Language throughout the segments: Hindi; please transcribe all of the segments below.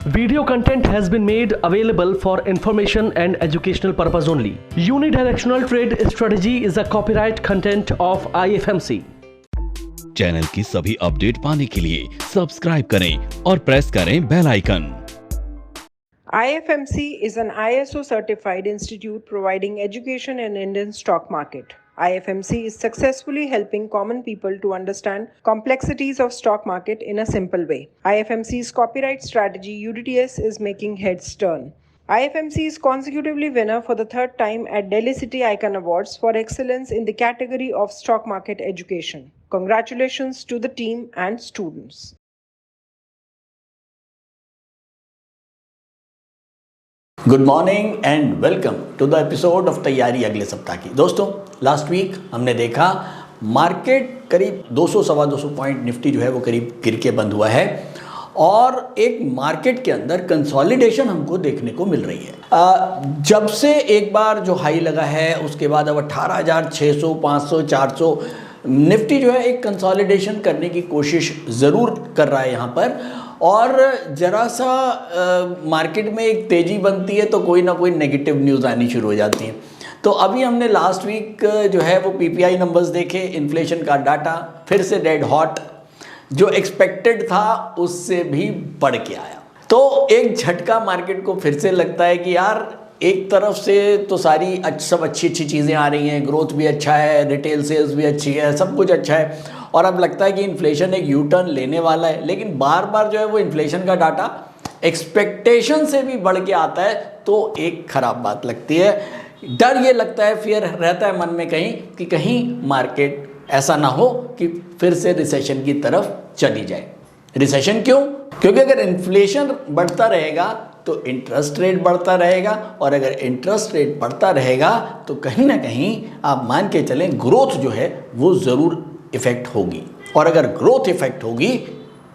Video content has been made available for information and educational purpose only. Unidirectional trade strategy is a copyright content of IFMC. Channel की सभी अपडेट पाने के लिए सब्सक्राइब करें और प्रेस करें bell icon. IFMC is an ISO certified institute providing education in Indian stock market. IFMC is successfully helping common people to understand complexities of stock market in a simple way. IFMC's copyright strategy UDTS is making heads turn. IFMC is consecutively winner for the third time at Delhi City Icon Awards for excellence in the category of stock market education. Congratulations to the team and students. Good morning and welcome to the episode of तैयारी अगले सप्ताह की। दोस्तों, लास्ट वीक हमने देखा मार्केट करीब 200-250 पॉइंट निफ्टी जो है वो करीब गिर के बंद हुआ है और एक मार्केट के अंदर कंसोलिडेशन हमको देखने को मिल रही है। जब से एक बार जो हाई लगा है उसके बाद अब 18,600, 500, 400 निफ्टी जो है एक कंसोलिडेशन करने की कोशिश ज़रूर कर रहा है यहाँ पर। और ज़रा सा मार्केट में एक तेज़ी बनती है तो कोई ना कोई नेगेटिव न्यूज़ आनी शुरू हो जाती हैं। तो अभी हमने लास्ट वीक जो है वो पीपीआई नंबर्स देखे, इन्फ्लेशन का डाटा फिर से डेड हॉट, जो एक्सपेक्टेड था उससे भी बढ़ के आया। तो एक झटका मार्केट को फिर से लगता है कि यार एक तरफ से तो सारी सब अच्छी चीज़ें आ रही हैं, ग्रोथ भी अच्छा है, रिटेल सेल्स भी अच्छी है, सब कुछ अच्छा है और अब लगता है कि इन्फ्लेशन एक यू टर्न लेने वाला है। लेकिन बार बार जो है वो इन्फ्लेशन का डाटा एक्सपेक्टेशन से भी बढ़ के आता है तो एक ख़राब बात लगती है। डर ये लगता है, फियर रहता है मन में कहीं कि कहीं मार्केट ऐसा ना हो कि फिर से रिसेशन की तरफ चली जाए। रिसेशन क्यों? क्योंकि अगर इन्फ्लेशन बढ़ता रहेगा तो इंटरेस्ट रेट बढ़ता रहेगा और अगर इंटरेस्ट रेट बढ़ता रहेगा तो कहीं ना कहीं आप मान के चलें ग्रोथ जो है वो ज़रूर इफ़ेक्ट होगी और अगर ग्रोथ इफ़ेक्ट होगी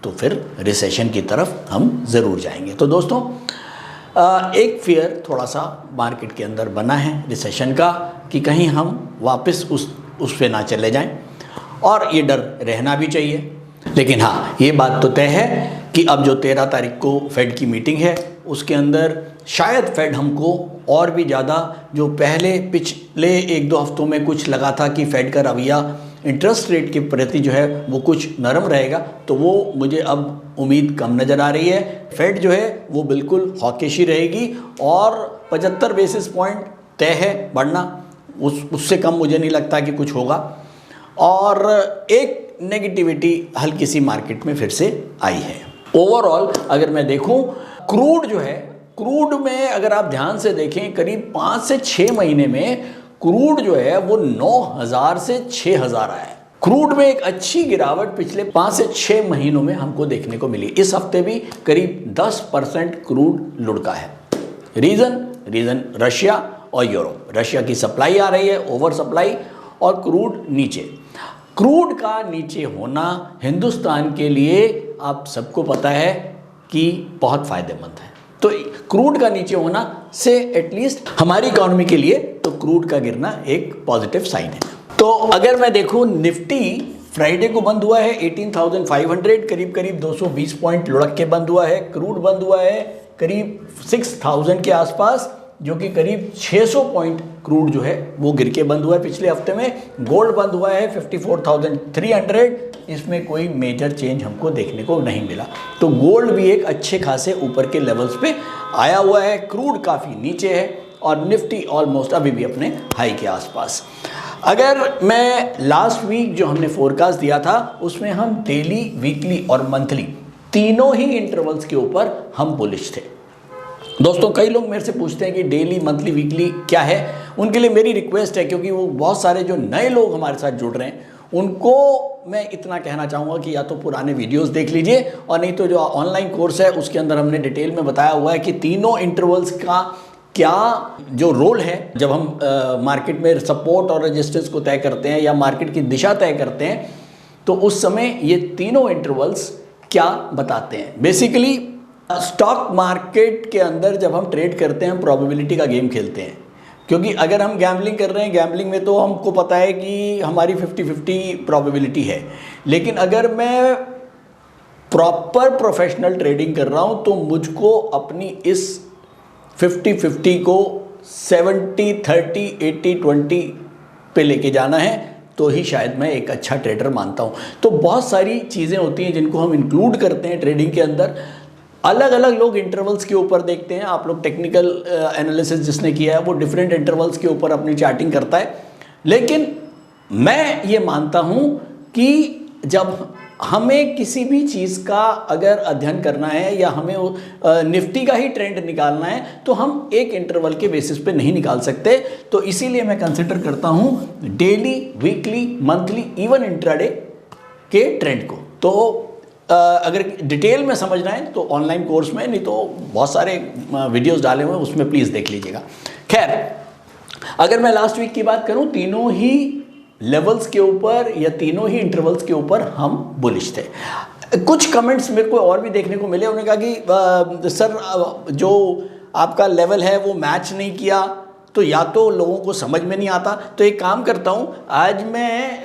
तो फिर रिसेशन की तरफ हम ज़रूर जाएंगे। तो दोस्तों, एक फियर थोड़ा सा मार्केट के अंदर बना है रिसेशन का कि कहीं हम वापस उस पे ना चले जाएं और ये डर रहना भी चाहिए। लेकिन हाँ, ये बात तो तय है कि अब जो 13 तारीख को फेड की मीटिंग है उसके अंदर शायद फेड हमको और भी ज़्यादा, जो पहले पिछले 1-2 हफ्तों में कुछ लगा था कि फेड का रवैया इंटरेस्ट रेट के प्रति जो है वो कुछ नरम रहेगा, तो वो मुझे अब उम्मीद कम नज़र आ रही है। फेड जो है वो बिल्कुल हॉकिश ही रहेगी और 75 बेसिस पॉइंट तय है बढ़ना, उससे कम मुझे नहीं लगता कि कुछ होगा। और एक नेगेटिविटी हल्की सी मार्केट में फिर से आई है। ओवरऑल अगर मैं देखूं, क्रूड जो है, क्रूड में अगर आप ध्यान से देखें करीब 5 से 6 महीने में क्रूड जो है वो 9,000 से 6,000 आया है। क्रूड में एक अच्छी गिरावट पिछले 5 से 6 महीनों में हमको देखने को मिली। इस हफ्ते भी करीब 10% क्रूड लुढ़का है। रीज़न रशिया और यूरोप। रशिया की सप्लाई आ रही है, ओवर सप्लाई, और क्रूड नीचे। क्रूड का नीचे होना हिंदुस्तान के लिए आप सबको पता है कि बहुत फ़ायदेमंद है। तो क्रूड का नीचे होना से एटलीस्ट हमारी इकोनॉमी के लिए तो क्रूड का गिरना एक पॉजिटिव साइन है। तो अगर मैं देखूं, निफ्टी फ्राइडे को बंद हुआ है 18,500, करीब 220 पॉइंट लुढ़क के बंद हुआ है। क्रूड बंद हुआ है करीब 6,000 के आसपास, जो कि करीब 600 पॉइंट क्रूड जो है वो गिर के बंद हुआ है पिछले हफ्ते में। गोल्ड बंद हुआ है 54,300, इसमें कोई मेजर चेंज हमको देखने को नहीं मिला। तो गोल्ड भी एक अच्छे खासे ऊपर के लेवल्स पे आया हुआ है। क्रूड काफ़ी नीचे है और निफ्टी ऑलमोस्ट अभी भी अपने हाई के आसपास। अगर मैं लास्ट वीक जो हमने फोरकास्ट दिया था उसमें हम डेली, वीकली और मंथली तीनों ही इंटरवल्स के ऊपर हम बुलिश थे। दोस्तों, कई लोग मेरे से पूछते हैं कि डेली, मंथली, वीकली क्या है। उनके लिए मेरी रिक्वेस्ट है, क्योंकि वो बहुत सारे जो नए लोग हमारे साथ जुड़ रहे हैं उनको मैं इतना कहना चाहूँगा कि या तो पुराने वीडियोस देख लीजिए और नहीं तो जो ऑनलाइन कोर्स है उसके अंदर हमने डिटेल में बताया हुआ है कि तीनों इंटरवल्स का क्या जो रोल है जब हम मार्केट में सपोर्ट और रेजिस्टेंस को तय करते हैं या मार्केट की दिशा तय करते हैं, तो उस समय ये तीनों इंटरवल्स क्या बताते हैं। बेसिकली स्टॉक मार्केट के अंदर जब हम ट्रेड करते हैं हम प्रोबेबिलिटी का गेम खेलते हैं, क्योंकि अगर हम गैम्बलिंग कर रहे हैं, गैम्बलिंग में तो हमको पता है कि हमारी 50-50 प्रोबेबिलिटी है। लेकिन अगर मैं प्रॉपर प्रोफेशनल ट्रेडिंग कर रहा हूं तो मुझको अपनी इस 50-50 को 70-30 80-20 पे लेके जाना है, तो ही शायद मैं एक अच्छा ट्रेडर मानता हूं। तो बहुत सारी चीज़ें होती हैं जिनको हम इंक्लूड करते हैं ट्रेडिंग के अंदर। अलग अलग लोग इंटरवल्स के ऊपर देखते हैं, आप लोग टेक्निकल एनालिसिस जिसने किया है वो डिफरेंट इंटरवल्स के ऊपर अपनी चार्टिंग करता है। लेकिन मैं ये मानता हूं कि जब हमें किसी भी चीज़ का अगर अध्ययन करना है या हमें निफ्टी का ही ट्रेंड निकालना है तो हम एक इंटरवल के बेसिस पे नहीं निकाल सकते। तो इसीलिए मैं कंसिडर करता हूं daily, weekly, monthly, even intraday के ट्रेंड को। तो अगर डिटेल में समझना है तो ऑनलाइन कोर्स में, नहीं तो बहुत सारे वीडियोस डाले हुए हैं उसमें प्लीज़ देख लीजिएगा। खैर, अगर मैं लास्ट वीक की बात करूं, तीनों ही लेवल्स के ऊपर या तीनों ही इंटरवल्स के ऊपर हम बुलिश थे। कुछ कमेंट्स मेरे को और भी देखने को मिले, उन्होंने कहा कि सर जो आपका लेवल है वो मैच नहीं किया, तो या तो लोगों को समझ में नहीं आता। तो एक काम करता हूँ, आज मैं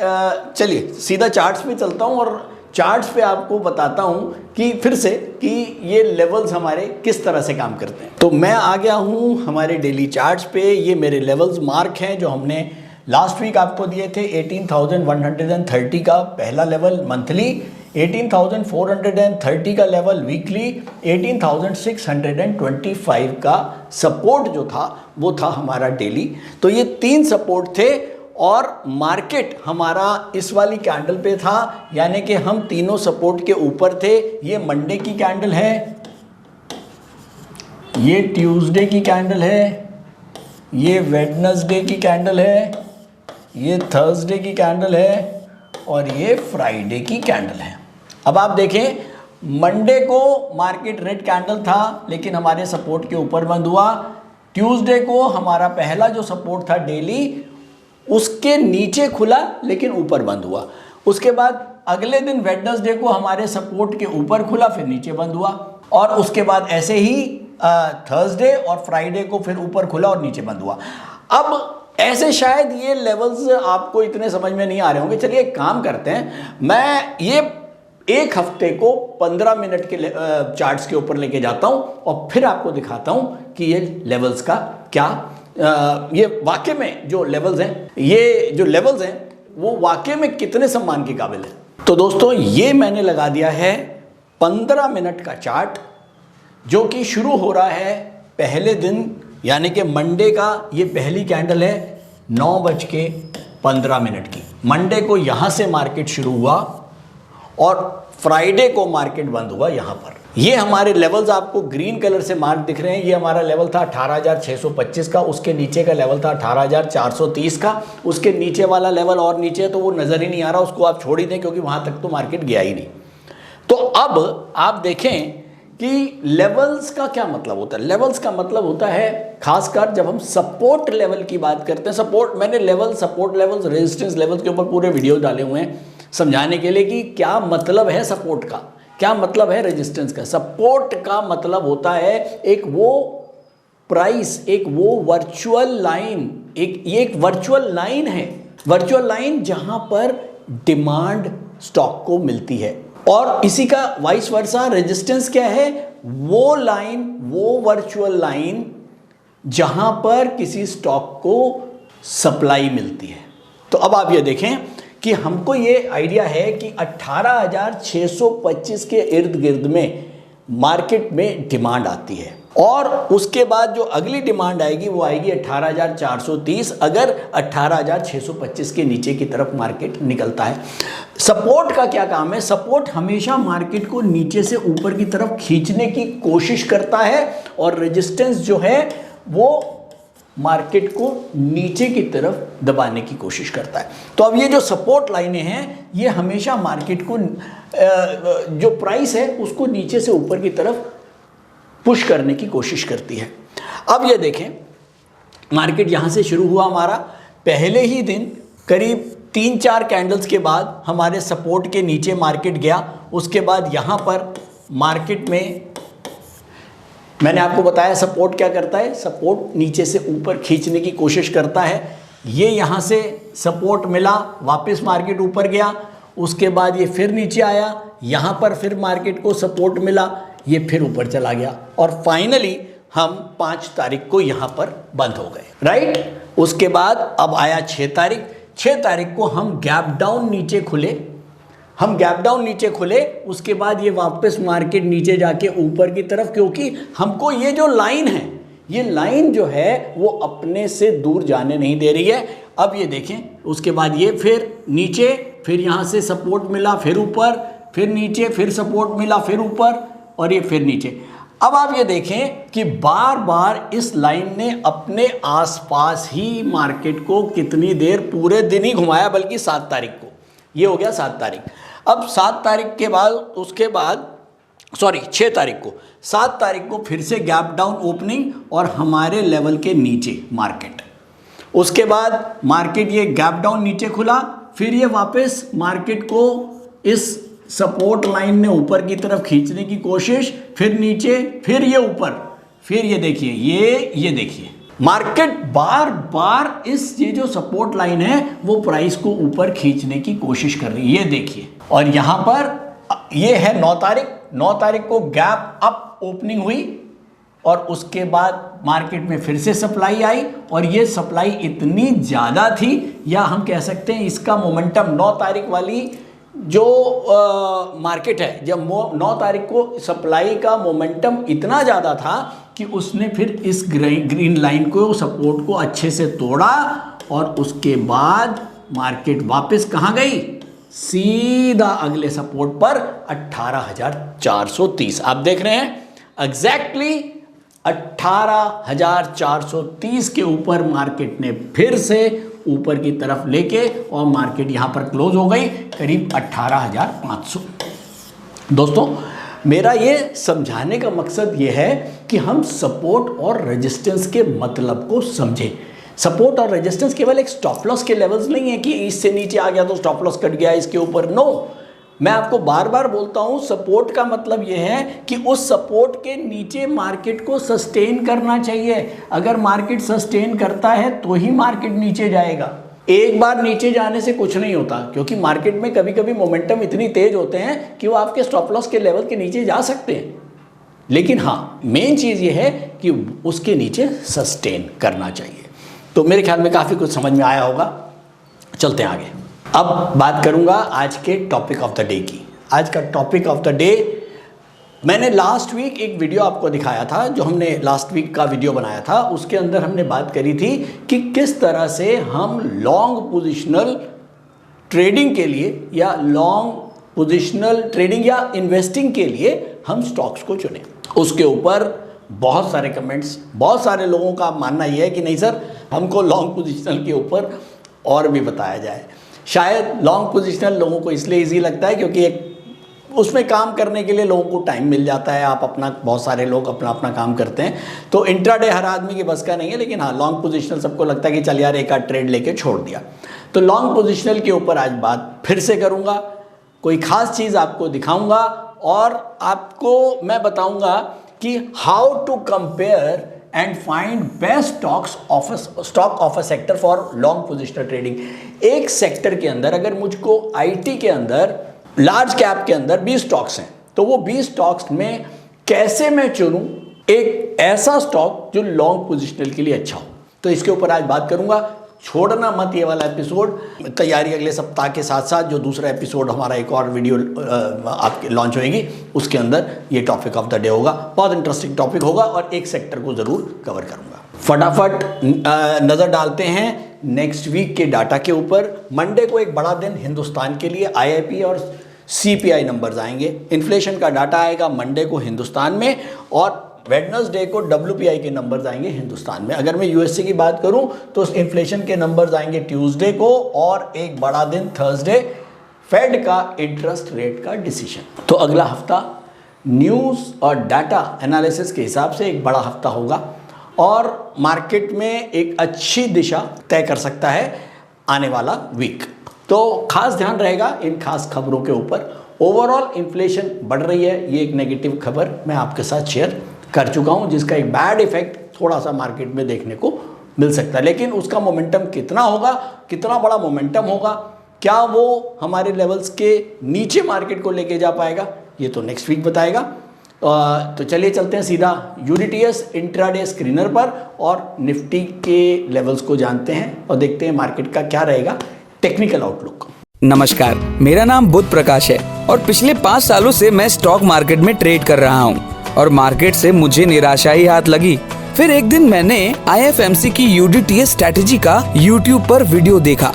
चलिए सीधा चार्ट्स पे चलता हूँ और चार्ट्स पे आपको बताता हूँ कि फिर से कि ये लेवल्स हमारे किस तरह से काम करते हैं। तो मैं आ गया हूँ हमारे डेली चार्ट्स पे। ये मेरे लेवल्स मार्क हैं जो हमने लास्ट वीक आपको दिए थे। 18,130 का पहला लेवल मंथली, 18,430 का लेवल वीकली, 18,625 का सपोर्ट जो था वो था हमारा डेली। तो ये 3 सपोर्ट थे और मार्केट हमारा इस वाली कैंडल पे था, यानी कि हम तीनों सपोर्ट के ऊपर थे। ये मंडे की कैंडल है, ये ट्यूसडे की कैंडल है, ये वेडनेसडे की कैंडल है, ये थर्सडे की कैंडल है और ये फ्राइडे की कैंडल है। अब आप देखें, मंडे को मार्केट रेड कैंडल था लेकिन हमारे सपोर्ट के ऊपर बंद हुआ। ट्यूसडे को हमारा पहला जो सपोर्ट था डेली, उसके नीचे खुला लेकिन ऊपर बंद हुआ। उसके बाद अगले दिन वेडनेसडे को हमारे सपोर्ट के ऊपर खुला, फिर नीचे बंद हुआ। और उसके बाद ऐसे ही थर्सडे और फ्राइडे को फिर ऊपर खुला और नीचे बंद हुआ। अब ऐसे शायद ये लेवल्स आपको इतने समझ में नहीं आ रहे होंगे। चलिए एक काम करते हैं, मैं ये एक हफ्ते को 15 मिनट के चार्ट्स के ऊपर लेके जाता हूं और फिर आपको दिखाता हूं कि ये लेवल्स का क्या, ये वाकई में जो लेवल्स हैं, ये जो लेवल्स हैं वो वाकई में कितने सम्मान के काबिल है। तो दोस्तों, ये मैंने लगा दिया है 15 मिनट का चार्ट जो कि शुरू हो रहा है पहले दिन, यानी कि मंडे का ये पहली कैंडल है 9:15 की। मंडे को यहाँ से मार्केट शुरू हुआ और फ्राइडे को मार्केट बंद हुआ यहाँ पर। ये हमारे लेवल्स आपको ग्रीन कलर से मार्क दिख रहे हैं। ये हमारा लेवल था 18,625 का, उसके नीचे का लेवल था 18,430 का, उसके नीचे वाला लेवल और नीचे तो वो नज़र ही नहीं आ रहा, उसको आप छोड़ ही दें क्योंकि वहाँ तक तो मार्केट गया ही नहीं। तो अब आप देखें कि लेवल्स का क्या मतलब होता है। लेवल्स का मतलब होता है, खासकर जब हम सपोर्ट लेवल की बात करते हैं, सपोर्ट, मैंने level, support levels, resistance levels के ऊपर पूरे वीडियो डाले हुए हैं समझाने के लिए कि क्या मतलब है सपोर्ट का, क्या मतलब है रेजिस्टेंस का। सपोर्ट का मतलब होता है एक वो प्राइस, एक वो वर्चुअल लाइन, ये एक वर्चुअल लाइन है, वर्चुअल लाइन जहां पर डिमांड स्टॉक को मिलती है। और इसी का वाइस वर्सा रेजिस्टेंस क्या है, वो लाइन, वो वर्चुअल लाइन जहां पर किसी स्टॉक को सप्लाई मिलती है। तो अब आप ये देखें कि हमको ये आइडिया है कि 18,625 के इर्द गिर्द में मार्केट में डिमांड आती है और उसके बाद जो अगली डिमांड आएगी वो आएगी 18,430 अगर 18,625 के नीचे की तरफ मार्केट निकलता है। सपोर्ट का क्या काम है, सपोर्ट हमेशा मार्केट को नीचे से ऊपर की तरफ खींचने की कोशिश करता है और रेजिस्टेंस जो है वो मार्केट को नीचे की तरफ दबाने की कोशिश करता है। तो अब ये जो सपोर्ट लाइनें हैं ये हमेशा मार्केट को जो प्राइस है उसको नीचे से ऊपर की तरफ पुश करने की कोशिश करती है। अब ये देखें, मार्केट यहाँ से शुरू हुआ हमारा, पहले ही दिन करीब 3-4 कैंडल्स के बाद हमारे सपोर्ट के नीचे मार्केट गया। उसके बाद यहाँ पर मार्केट में मैंने आपको बताया सपोर्ट क्या करता है, सपोर्ट नीचे से ऊपर खींचने की कोशिश करता है। ये यहाँ से सपोर्ट मिला, वापस मार्केट ऊपर गया, उसके बाद ये फिर नीचे आया, यहाँ पर फिर मार्केट को सपोर्ट मिला, ये फिर ऊपर चला गया और फाइनली हम 5 तारीख को यहाँ पर बंद हो गए, राइट। उसके बाद अब आया 6 तारीख। 6 तारीख को हम गैप डाउन नीचे खुले, उसके बाद ये वापस मार्केट नीचे जाके ऊपर की तरफ, क्योंकि हमको ये जो लाइन है, ये लाइन जो है वो अपने से दूर जाने नहीं दे रही है। अब ये देखें, उसके बाद ये फिर नीचे, फिर यहाँ से सपोर्ट मिला, फिर ऊपर, फिर नीचे, फिर सपोर्ट मिला, फिर ऊपर और ये फिर नीचे। अब आप ये देखें कि बार बार इस लाइन ने अपने आसपास ही मार्केट को कितनी देर, पूरे दिन ही घुमाया, बल्कि 7 तारीख को, ये हो गया 7 तारीख। अब 7 तारीख के बाद, उसके बाद 6 तारीख को, 7 तारीख को फिर से गैप डाउन ओपनिंग और हमारे लेवल के नीचे मार्केट। उसके बाद मार्केट ये गैप डाउन नीचे खुला, फिर ये वापस मार्केट को इस सपोर्ट लाइन ने ऊपर की तरफ खींचने की कोशिश, फिर नीचे, फिर ये ऊपर, फिर ये देखिए, ये देखिए मार्केट बार बार ये जो सपोर्ट लाइन है वो प्राइस को ऊपर खींचने की कोशिश कर रही है, ये देखिए। और यहां पर ये है 9 तारीख। 9 तारीख को गैप अप ओपनिंग हुई और उसके बाद मार्केट में फिर से सप्लाई आई और ये सप्लाई इतनी ज़्यादा थी, या हम कह सकते हैं इसका मोमेंटम 9 तारीख वाली जो मार्केट है, जब 9 तारीख को सप्लाई का मोमेंटम इतना ज़्यादा था कि उसने फिर इस ग्रीन लाइन को, सपोर्ट को अच्छे से तोड़ा और उसके बाद मार्केट वापस कहाँ गई, सीधा अगले सपोर्ट पर 18,430। आप देख रहे हैं एग्जैक्टली 18,430 के ऊपर मार्केट ने फिर से ऊपर की तरफ लेके, और मार्केट यहां पर क्लोज हो गई करीब 18,500। दोस्तों, मेरा ये समझाने का मकसद ये है कि हम सपोर्ट और रेजिस्टेंस के मतलब को समझें। सपोर्ट और रेजिस्टेंस केवल एक स्टॉप लॉस के लेवल्स नहीं है कि इससे नीचे आ गया तो स्टॉप लॉस कट गया, इसके ऊपर नो। मैं आपको बार बार बोलता हूं, सपोर्ट का मतलब यह है कि उस सपोर्ट के नीचे मार्केट को सस्टेन करना चाहिए। अगर मार्केट सस्टेन करता है तो ही मार्केट नीचे जाएगा। एक बार नीचे जाने से कुछ नहीं होता, क्योंकि मार्केट में कभी कभी मोमेंटम इतनी तेज होते हैं कि वो आपके स्टॉप लॉस के लेवल के नीचे जा सकते हैं, लेकिन हाँ, मेन चीज़ ये है कि उसके नीचे सस्टेन करना चाहिए। तो मेरे ख्याल में काफ़ी कुछ समझ में आया होगा। चलते हैं आगे। अब बात करूंगा आज के टॉपिक ऑफ द डे की। आज का टॉपिक ऑफ द डे, मैंने लास्ट वीक एक वीडियो आपको दिखाया था, जो हमने लास्ट वीक का वीडियो बनाया था, उसके अंदर हमने बात करी थी कि किस तरह से हम लॉन्ग पोजिशनल ट्रेडिंग के लिए, या लॉन्ग पोजिशनल ट्रेडिंग या इन्वेस्टिंग के लिए हम स्टॉक्स को चुने। उसके ऊपर बहुत सारे कमेंट्स, बहुत सारे लोगों का मानना यह है कि नहीं सर, हमको लॉन्ग पोजिशनल के ऊपर और भी बताया जाए। शायद लॉन्ग पोजिशनल लोगों को इसलिए इजी लगता है क्योंकि एक उसमें काम करने के लिए लोगों को टाइम मिल जाता है। आप अपना, बहुत सारे लोग अपना अपना काम करते हैं, तो इंट्राडे हर आदमी की बस का नहीं है, लेकिन हाँ, लॉन्ग पोजिशनल सबको लगता है कि चल यार एक आध ट्रेड लेके छोड़ दिया। तो लॉन्ग पोजिशनल के ऊपर आज बात फिर से करूँगा, कोई ख़ास चीज़ आपको दिखाऊँगा और आपको मैं बताऊँगा कि how to compare and find best stock of a sector for long positional trading. एक सेक्टर के अंदर अगर मुझको आईटी के अंदर लार्ज कैप के अंदर 20 स्टॉक्स हैं, तो वो 20 स्टॉक्स में कैसे मैं चुनूं एक ऐसा स्टॉक जो लॉन्ग पोजिशनल के लिए अच्छा हो। तो इसके ऊपर आज बात करूंगा। छोड़ना मत ये वाला एपिसोड। तैयारी अगले सप्ताह के साथ साथ जो दूसरा एपिसोड हमारा एक और वीडियो आपके लॉन्च होएगी, उसके अंदर ये टॉपिक ऑफ द डे होगा। बहुत इंटरेस्टिंग टॉपिक होगा और एक सेक्टर को ज़रूर कवर करूंगा। फटाफट नज़र डालते हैं नेक्स्ट वीक के डाटा के ऊपर। मंडे को एक बड़ा दिन हिंदुस्तान के लिए, आईआईपी और सीपीआई नंबर्स आएंगे। इन्फ्लेशन का डाटा आएगा मंडे को हिंदुस्तान में, और वेडनेसडे को डब्ल्यूपीआई के नंबर्स आएंगे हिंदुस्तान में। अगर मैं यूएसए की बात करूं तो इन्फ्लेशन के नंबर्स आएंगे ट्यूसडे को, और एक बड़ा दिन थर्सडे फेड का इंटरेस्ट रेट का डिसीजन। तो अगला हफ्ता न्यूज़ और डाटा एनालिसिस के हिसाब से एक बड़ा हफ्ता होगा और मार्केट में एक अच्छी दिशा तय कर सकता है आने वाला वीक। तो खास ध्यान रहेगा इन खास खबरों के ऊपर। ओवरऑल इन्फ्लेशन बढ़ रही है, ये एक नेगेटिव खबर मैं आपके साथ शेयर कर चुका हूं, जिसका एक बैड इफेक्ट थोड़ा सा मार्केट में देखने को मिल सकता है। लेकिन उसका मोमेंटम कितना होगा, कितना बड़ा मोमेंटम होगा, क्या वो हमारे लेवल्स के नीचे मार्केट को लेके जा पाएगा, ये तो नेक्स्ट वीक बताएगा। तो चलिए चलते हैं सीधा यूडीटीएस इंट्राडे स्क्रीनर पर और निफ्टी के लेवल्स को जानते हैं और देखते हैं मार्केट का क्या रहेगा टेक्निकल आउटलुक। नमस्कार, मेरा नाम बुध प्रकाश है और पिछले 5 सालों से मैं स्टॉक मार्केट में ट्रेड कर रहा हूँ और मार्केट से मुझे निराशा ही हाथ लगी। फिर एक दिन मैंने IFMC की यूडीटीएस स्ट्रैटेजी का YouTube पर वीडियो देखा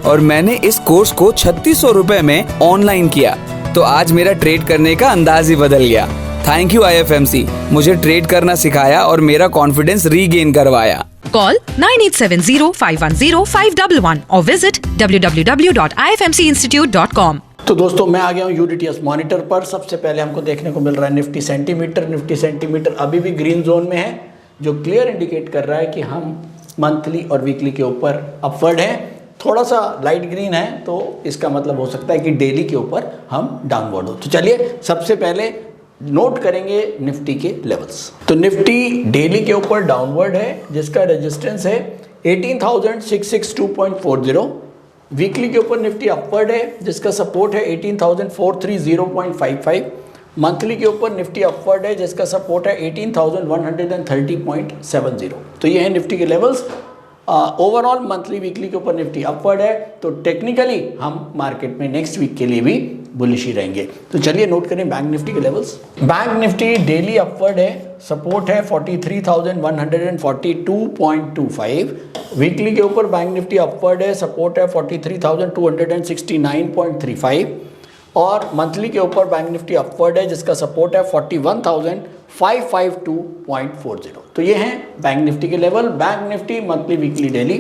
और मैंने इस कोर्स को 3600 रुपए में ऑनलाइन किया, तो आज मेरा ट्रेड करने का अंदाज ही बदल गया। थैंक यू IFMC, मुझे ट्रेड करना सिखाया और मेरा कॉन्फिडेंस रीगेन करवाया। Call 9870-510-511 or visit www.ifmcinstitute.com। तो दोस्तों मैं आ गया हूँ यूडीटीएस मॉनिटर पर। सबसे पहले हमको देखने को मिल रहा है निफ्टी सेंटीमीटर। निफ्टी सेंटीमीटर अभी भी ग्रीन जोन में है, जो क्लियर इंडिकेट कर रहा है कि हम मंथली और वीकली के ऊपर अपवर्ड हैं। थोड़ा सा लाइट ग्रीन है तो इसका मतलब हो सकता है कि डेली के ऊपर हम डाउनवर्ड हो। तो चलिए सबसे पहले नोट करेंगे निफ्टी के लेवल्स। तो निफ्टी डेली के ऊपर डाउनवर्ड है जिसका रेजिस्टेंस है 18,662.40। वीकली के ऊपर निफ्टी अपवर्ड है जिसका सपोर्ट है 18,430.55। मंथली के ऊपर निफ्टी अपवर्ड है जिसका सपोर्ट है 18,130.70। तो ये है निफ्टी के लेवल्स। ओवरऑल मंथली वीकली के ऊपर निफ्टी अपवर्ड है, तो टेक्निकली हम मार्केट में नेक्स्ट वीक के लिए भी बुलिश ही रहेंगे। तो चलिए नोट करें बैंक निफ्टी के levels. Bank Nifty daily upward है, सपोर्ट है 43,142.25। वीकली के ऊपर बैंक निफ्टी अपवर्ड है, सपोर्ट है 43,269.35 और मंथली के ऊपर बैंक निफ्टी अपवर्ड है जिसका सपोर्ट है 41,552.40। तो ये हैं बैंक निफ्टी के level. Bank Nifty monthly weekly daily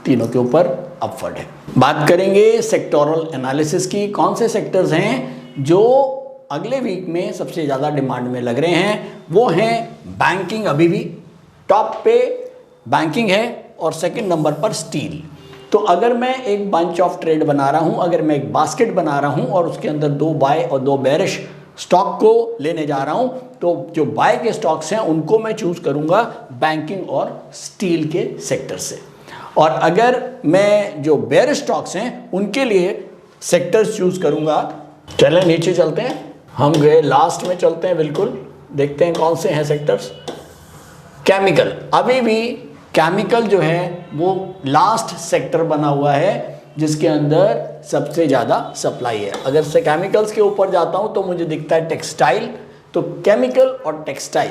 तीनों के ऊपर अपवर्ड है। बात करेंगे सेक्टोरल एनालिसिस की। कौन से सेक्टर्स हैं जो अगले वीक में सबसे ज़्यादा डिमांड में लग रहे हैं? वो हैं बैंकिंग, अभी भी टॉप पे बैंकिंग है और सेकंड नंबर पर स्टील। तो अगर मैं एक बंच ऑफ ट्रेड बना रहा हूं, अगर मैं एक बास्केट बना रहा हूं और उसके अंदर 2 बाय और 2 बेरिश स्टॉक को लेने जा रहा हूं, तो जो बाय के स्टॉक्स हैं उनको मैं चूज करूंगा बैंकिंग और स्टील के सेक्टर से, और अगर मैं जो बेरिश स्टॉक्स हैं उनके लिए सेक्टर्स चूज करूंगा। चलें नीचे चलते हैं, हम गए लास्ट में, चलते हैं बिल्कुल, देखते हैं कौन से हैं सेक्टर्स। केमिकल, अभी भी केमिकल जो है वो लास्ट सेक्टर बना हुआ है जिसके अंदर सबसे ज़्यादा सप्लाई है। अगर से केमिकल्स के ऊपर जाता हूँ तो मुझे दिखता है टेक्सटाइल। तो केमिकल और टेक्सटाइल,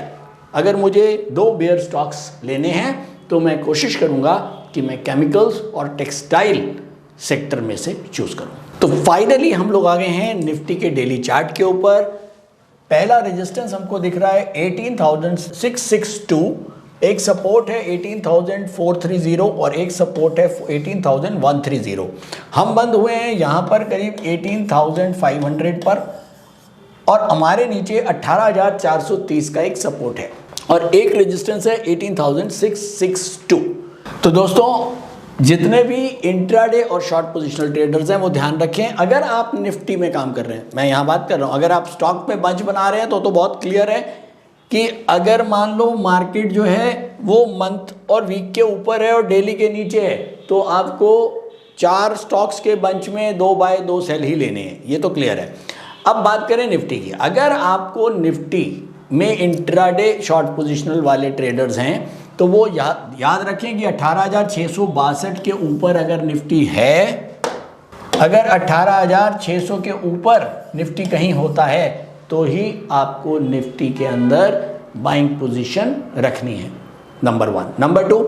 अगर मुझे 2 बेयर स्टॉक्स लेने हैं तो मैं कोशिश करूँगा कि मैं केमिकल्स और टेक्सटाइल सेक्टर में से चूज़ करूँ। तो फाइनली हम लोग आ गए हैं निफ्टी के डेली चार्ट के ऊपर। पहला रेजिस्टेंस हमको दिख रहा है 18,662, एक सपोर्ट है 18,430 और एक सपोर्ट है 18,130। हम बंद हुए हैं यहाँ पर करीब 18,500 पर और हमारे नीचे 18,430 का एक सपोर्ट है और एक रेजिस्टेंस है 18,662। तो दोस्तों जितने भी इंट्राडे और शॉर्ट पोजिशनल ट्रेडर्स हैं वो ध्यान रखें, अगर आप निफ्टी में काम कर रहे हैं, मैं यहाँ बात कर रहा हूँ, अगर आप स्टॉक में बंच बना रहे हैं तो बहुत क्लियर है कि अगर मान लो मार्केट जो है वो मंथ और वीक के ऊपर है और डेली के नीचे है, तो आपको 4 स्टॉक्स के बंच में 2 बाय 2 सेल ही लेने हैं, ये तो क्लियर है। अब बात करें निफ्टी की। अगर आपको निफ्टी में इंट्राडे शॉर्ट पोजिशनल वाले ट्रेडर्स हैं तो वो याद रखें कि 18,662 के ऊपर अगर निफ्टी है, अगर 18,600 के ऊपर निफ्टी कहीं होता है तो ही आपको निफ्टी के अंदर बाइंग पोजीशन रखनी है, नंबर 1। नंबर 2,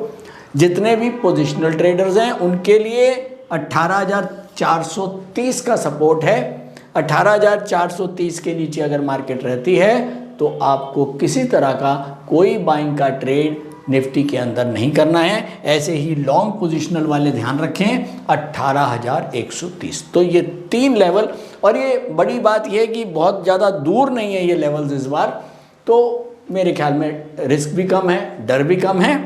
जितने भी पोजीशनल ट्रेडर्स हैं उनके लिए 18,430 का सपोर्ट है। 18,430 के नीचे अगर मार्केट रहती है तो आपको किसी तरह का कोई बाइंग का ट्रेड निफ्टी के अंदर नहीं करना है। ऐसे ही लॉन्ग पोजीशनल वाले ध्यान रखें 18,130। तो ये 3 लेवल, और ये बड़ी बात ये है कि बहुत ज़्यादा दूर नहीं है ये लेवल्स इस बार, तो मेरे ख्याल में रिस्क भी कम है, डर भी कम है,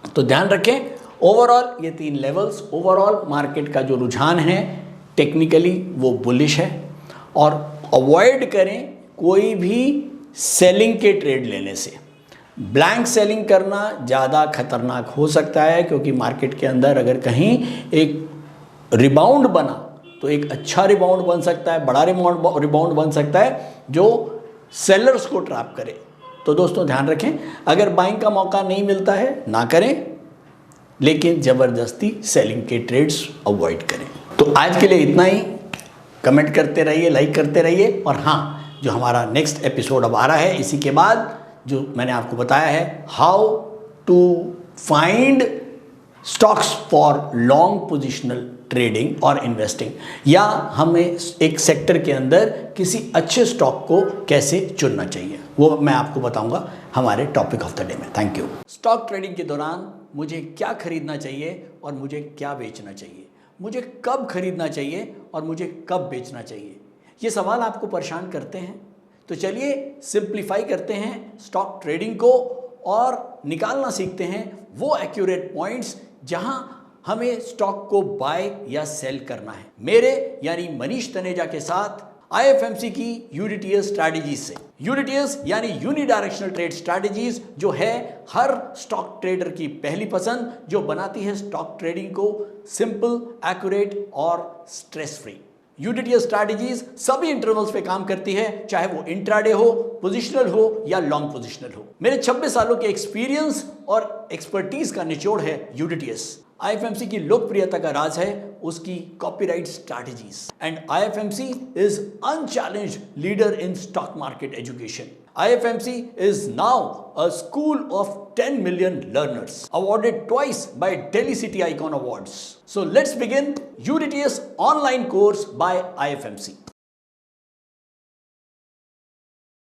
तो ध्यान रखें। ओवरऑल ये 3 लेवल्स, ओवरऑल मार्केट का जो रुझान है टेक्निकली वो बुलिश है, और अवॉइड करें कोई भी सेलिंग के ट्रेड लेने से। ब्लैंक सेलिंग करना ज़्यादा खतरनाक हो सकता है, क्योंकि मार्केट के अंदर अगर कहीं एक रिबाउंड बना तो एक अच्छा रिबाउंड बन सकता है, बड़ा रिबाउंड बन सकता है जो सेलर्स को ट्रैप करे। तो दोस्तों ध्यान रखें, अगर बाइंग का मौका नहीं मिलता है ना करें, लेकिन ज़बरदस्ती सेलिंग के ट्रेड्स अवॉइड करें। तो आज के लिए इतना ही। कमेंट करते रहिए, लाइक करते रहिए, और हाँ, जो हमारा नेक्स्ट एपिसोड अब आ रहा है, इसी के बाद जो मैंने आपको बताया है, how to find stocks for long positional trading और इन्वेस्टिंग, या हमें एक सेक्टर के अंदर किसी अच्छे स्टॉक को कैसे चुनना चाहिए, वो मैं आपको बताऊंगा हमारे टॉपिक ऑफ द डे में। Thank you. स्टॉक ट्रेडिंग के दौरान मुझे क्या खरीदना चाहिए और मुझे क्या बेचना चाहिए, मुझे कब खरीदना चाहिए और मुझे कब बेचना चाहिए, ये सवाल आपको परेशान करते हैं। तो चलिए सिंप्लीफाई करते हैं स्टॉक ट्रेडिंग को और निकालना सीखते हैं वो एक्यूरेट पॉइंट्स जहां हमें स्टॉक को बाय या सेल करना है, मेरे यानी मनीष तनेजा के साथ IFMC की यूडीटीएस स्ट्रैटेजीज से। यूडीटीएस यानी यूनिडायरेक्शनल ट्रेड स्ट्रैटेजीज, जो है हर स्टॉक ट्रेडर की पहली पसंद, जो बनाती है स्टॉक ट्रेडिंग को सिंपल, एक्यूरेट और स्ट्रेस फ्री। यूडीटीएस स्ट्रैटेजीज सभी इंटरवल्स पे काम करती है, चाहे वो इंट्राडे हो, पोजिशनल हो या लॉन्ग पोजिशनल हो। मेरे 26 सालों के एक्सपीरियंस और एक्सपर्टीज का निचोड़ है यूडीटीएस। IFMC की लोकप्रियता का राज है उसकी copyright strategies, and IFMC is unchallenged leader in stock market education. IFMC is now a school of 10 million learners, awarded twice by Delhi City Icon Awards. So let's begin UDTS online course by IFMC.